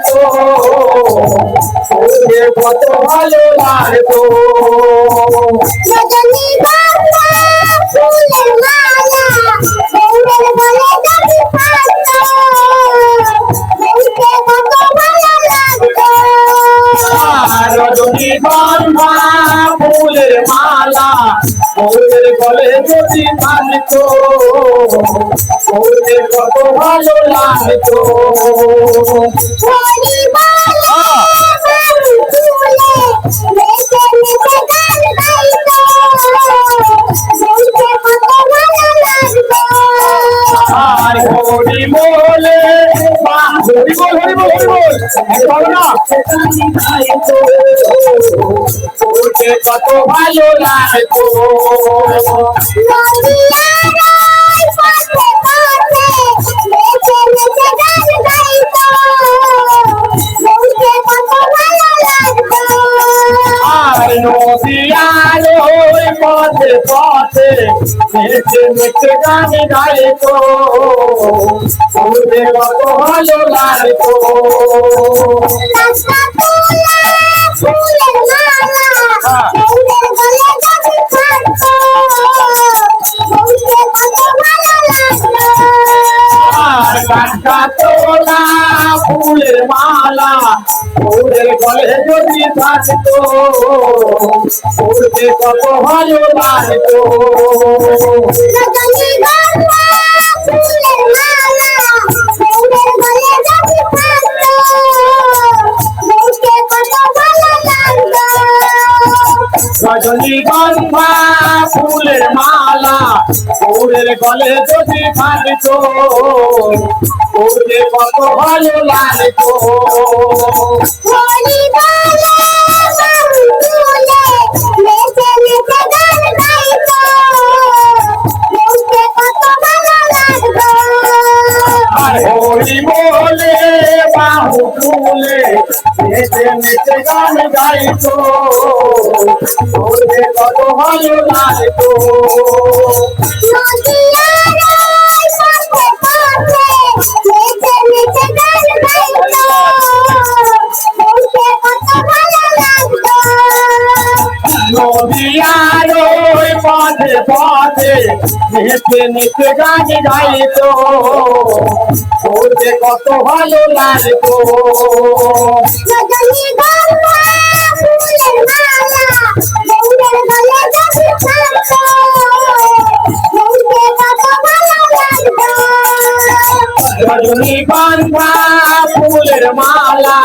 লাগতো ওরে কত ভালো লাগতো রজনীগন্ধা ফুলের মালা বউয়ের গলে যদি থাকতো বউকে কত ভালো লাগতো রজনীগন্ধা ফুলের মালা বউয়ের গলে যদি থাকতো ওরে কত ভালো লাগতো আর হরি বলে হরি বল হরি বল হরি বল না ওরে কত ভালো লাগতো নদিয়ার ওই পথে পথে নেচে নেচে গান গাইতো ওরে কত ভালো লাগতো কাঁচা তোলা ফুলের মালা ওরে গলে যদি থাকতো ওরে কত ভালো লাগতো রজনীগন্ধা ফুলের মালা ওরে গলে যদি থাকতো ওরে কত ভালো লাগতো আর হরি বলে বাহু তুলে নেচে নেচে গান গাইতো ওরে কত ভালো লাগতো নদিয়ার ওই পথে পথে নেচে নেচে গান গাইতো ওরে কত ভালো লাগতো রজনীগন্ধা ফুলের মালা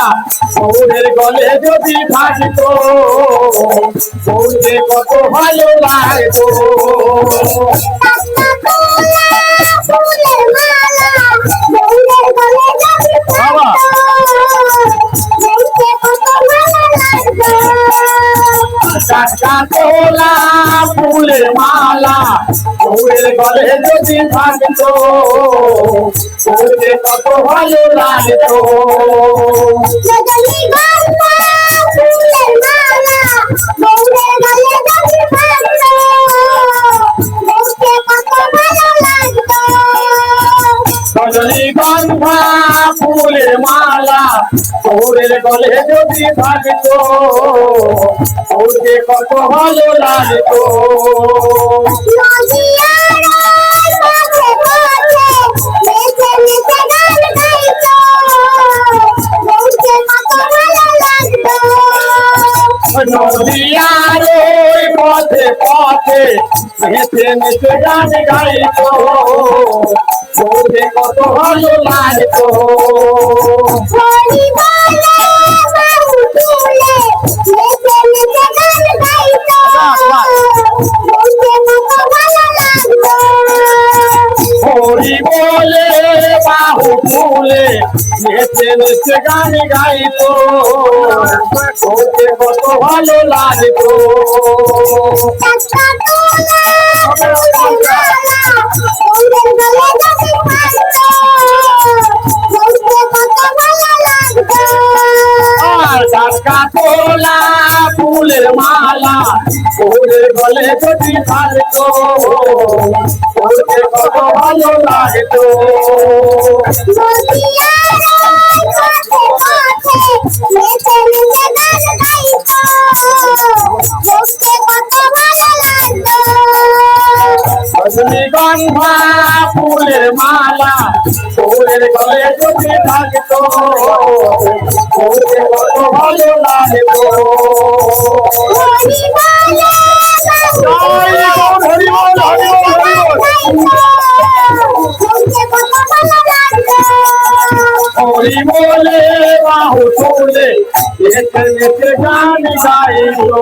ওরে গলে যদি থাকতো ওরে কত ভালো লাগতো টাকা তোলা ফুলের মালা ওরে গলে যদি থাকতো ওরে কত ভালো লাগতো রজনীগন্ধা ফুলের মালা ওরে গলে যদি থাকতো ওরে কত ভালো লাগতো নদিয়ার ওই পথে পথে নেচে নেচে গান গাইতো ওরে কত ভালো লাগতো হরি বলে বাহু তুলে নেচে নেচে গান গাইতো ওরে কত ভালো লাগতো আর টাকা তোলা ফুলের মালা ওরে গলে যদি থাকতো ওরে কত ভালো লাগতো মেতে মিশে গান গাইতো দেখতে কত ভালো লাগতো রজনীগন্ধা ফুলের মালা ফুলের গলে যদি থাকতো ফুলে কত ভালো লাগতো হরি বলে হরি বল হরি বল হরি বল দেখতে কত ভালো লাগতো হরি বলে বাহু তোলে গান গাইতো